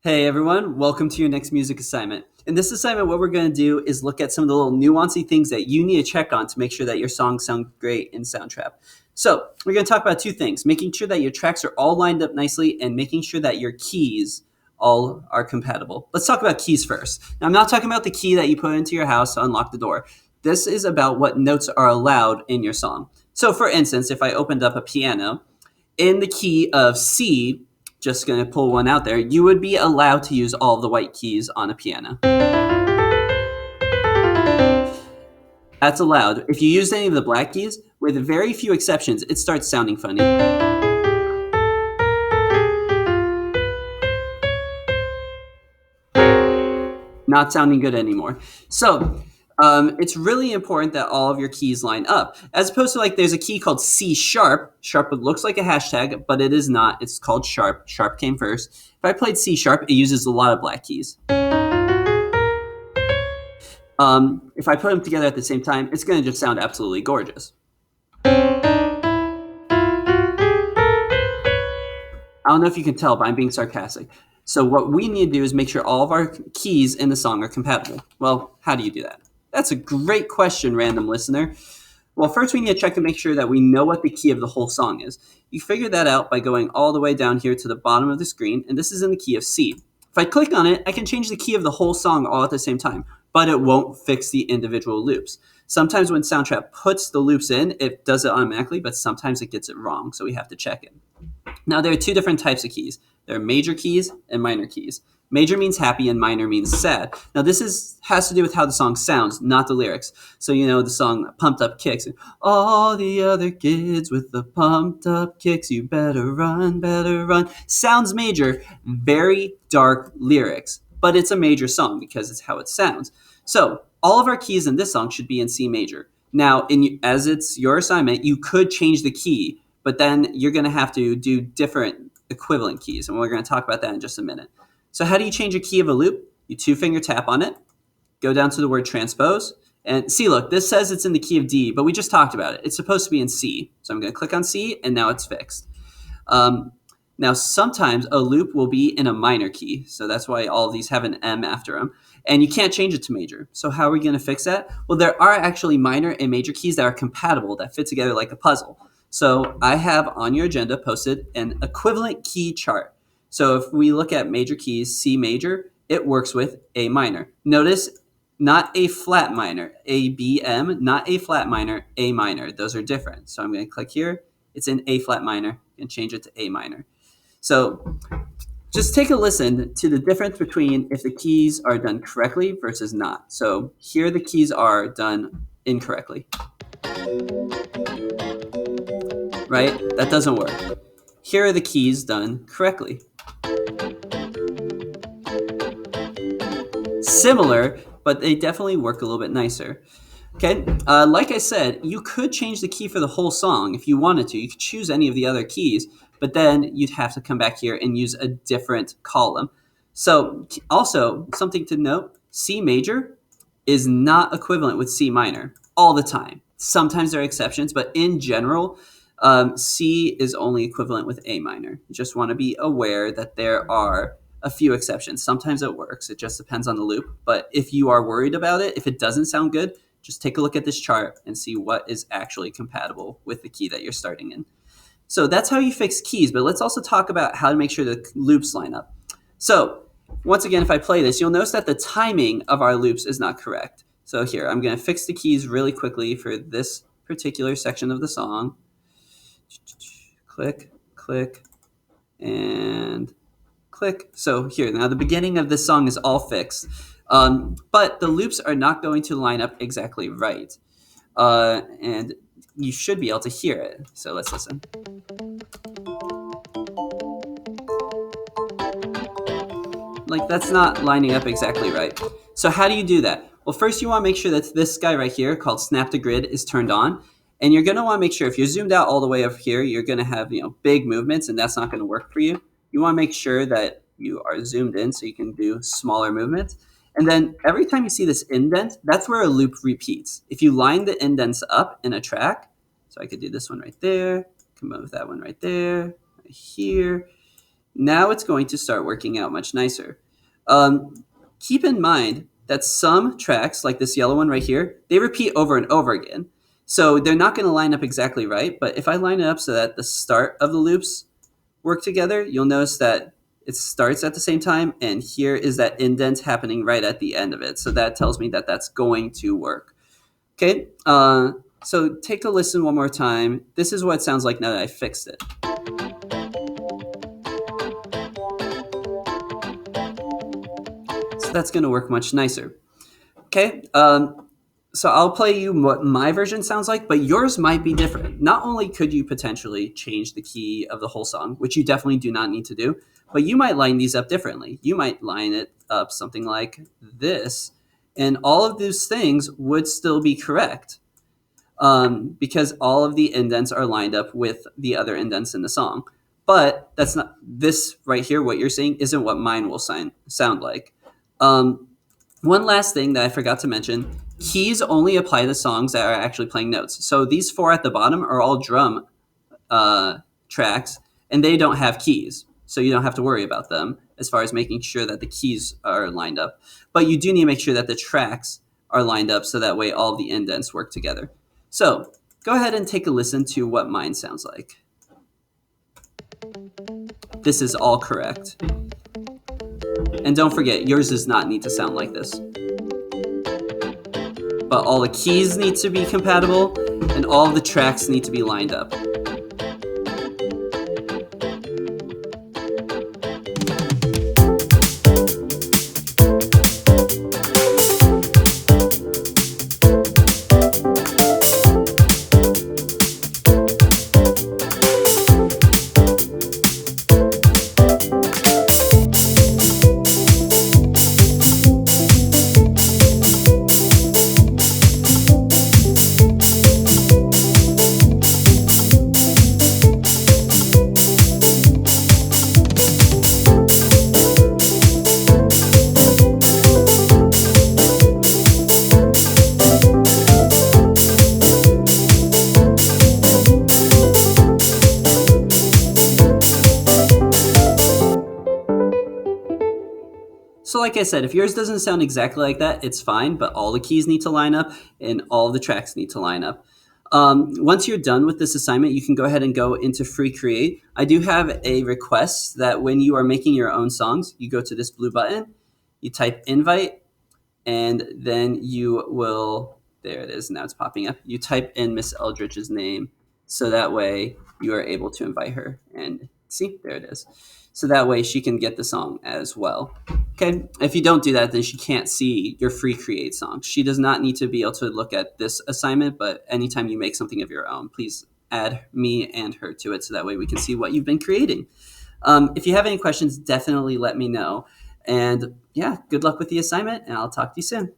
Hey everyone, welcome to your next music assignment. In this assignment, what we're going to do is look at some of the little nuancy things that you need to check on to make sure that your songs sound great in Soundtrap. So we're going to talk about two things, making sure that your tracks are all lined up nicely and making sure that your keys all are compatible. Let's talk about keys first. Now, I'm not talking about the key that you put into your house to unlock the door. This is about what notes are allowed in your song. So for instance, if I opened up a piano, in the key of C, just going to pull one out there, you would be allowed to use all of the white keys on a piano. That's allowed. If you use any of the black keys, with very few exceptions, it starts sounding funny. Not sounding good anymore. So it's really important that all of your keys line up. As opposed to, like, there's a key called C sharp. Sharp looks like a hashtag, but it is not. It's called sharp. Sharp came first. If I played C sharp, it uses a lot of black keys. If I put them together at the same time, it's going to just sound absolutely gorgeous. I don't know if you can tell, but I'm being sarcastic. So what we need to do is make sure all of our keys in the song are compatible. Well, how do you do that? That's a great question, random listener. Well, first we need to check to make sure that we know what the key of the whole song is. You figure that out by going all the way down here to the bottom of the screen, and this is in the key of C. If I click on it, I can change the key of the whole song all at the same time, but it won't fix the individual loops. Sometimes when Soundtrap puts the loops in, it does it automatically, but sometimes it gets it wrong, so we have to check it. Now, there are two different types of keys. There are major keys and minor keys. Major means happy and minor means sad. Now, this has to do with how the song sounds, not the lyrics. So, the song Pumped Up Kicks. All the other kids with the pumped up kicks, you better run, better run. Sounds major, very dark lyrics, but it's a major song because it's how it sounds. So, all of our keys in this song should be in C major. Now, as it's your assignment, you could change the key, but then you're going to have to do different equivalent keys, and we're going to talk about that in just a minute. So how do you change a key of a loop? You two-finger tap on it, go down to the word transpose, and see, look, this says it's in the key of D, but we just talked about it. It's supposed to be in C. So I'm going to click on C, and now it's fixed. Now, sometimes a loop will be in a minor key, so that's why all of these have an M after them, and you can't change it to major. So how are we going to fix that? Well, there are actually minor and major keys that are compatible, that fit together like a puzzle. So I have on your agenda posted an equivalent key chart. So if we look at major keys, C major, it works with A minor. Notice not a flat minor, A, B, M, not A flat minor, A minor. Those are different. So I'm going to click here. It's in A flat minor and change it to A minor. So just take a listen to the difference between if the keys are done correctly versus not. So here the keys are done incorrectly. Right? That doesn't work. Here are the keys done correctly. Similar, but they definitely work a little bit nicer. Okay, like I said, you could change the key for the whole song if you wanted to. You could choose any of the other keys, but then you'd have to come back here and use a different column. So also, something to note, C major is not equivalent with C minor all the time. Sometimes there are exceptions, but in general, C is only equivalent with A minor. You just want to be aware that there are a few exceptions. Sometimes it works. It just depends on the loop. But if you are worried about it, if it doesn't sound good, just take a look at this chart and see what is actually compatible with the key that you're starting in. So that's how you fix keys, but let's also talk about how to make sure the loops line up. So once again, if I play this, you'll notice that the timing of our loops is not correct. So here, I'm going to fix the keys really quickly for this particular section of the song. Click, click, and click. So here, now the beginning of this song is all fixed, but the loops are not going to line up exactly right. And you should be able to hear it. So let's listen. Like, that's not lining up exactly right. So how do you do that? Well, first you want to make sure that this guy right here called Snap to Grid is turned on. And you're going to want to make sure if you're zoomed out all the way up here, you're going to have, big movements, and that's not going to work for you. You want to make sure that you are zoomed in so you can do smaller movements. And then every time you see this indent, that's where a loop repeats. If you line the indents up in a track, so I could do this one right there, I can move that one right there, right here, Now it's going to start working out much nicer. Um, Keep in mind that some tracks, like this yellow one right here, they repeat over and over again. So they're not going to line up exactly right, but if I line it up so that the start of the loops work together, you'll notice that it starts at the same time, and here is that indent happening right at the end of it. So that tells me that that's going to work. Okay, so take a listen one more time. This is what it sounds like now that I fixed it. So that's going to work much nicer. Okay, so I'll play you what my version sounds like, but yours might be different. Not only could you potentially change the key of the whole song, which you definitely do not need to do, but you might line these up differently. You might line it up something like this, and all of those things would still be correct, because all of the indents are lined up with the other indents in the song. But that's not this right here. What you're saying isn't what mine will sound like. One last thing that I forgot to mention, keys only apply to songs that are actually playing notes. So these four at the bottom are all drum tracks, and they don't have keys. So you don't have to worry about them as far as making sure that the keys are lined up. But you do need to make sure that the tracks are lined up so that way all the indents work together. So go ahead and take a listen to what mine sounds like. This is all correct. And don't forget, yours does not need to sound like this. But all the keys need to be compatible, and all the tracks need to be lined up. So like I said, if yours doesn't sound exactly like that, it's fine, but all the keys need to line up and all the tracks need to line up. Once you're done with this assignment, you can go ahead and go into Free Create. I do have a request that when you are making your own songs, you go to this blue button, you type invite, and then you will, there it is, now it's popping up. You type in Miss Eldridge's name, so that way you are able to invite her. And see, there it is. So that way she can get the song as well. Okay, if you don't do that, then she can't see your Free Create song. She does not need to be able to look at this assignment, but anytime you make something of your own, please add me and her to it so that way we can see what you've been creating. If you have any questions, definitely let me know. And yeah, good luck with the assignment, and I'll talk to you soon.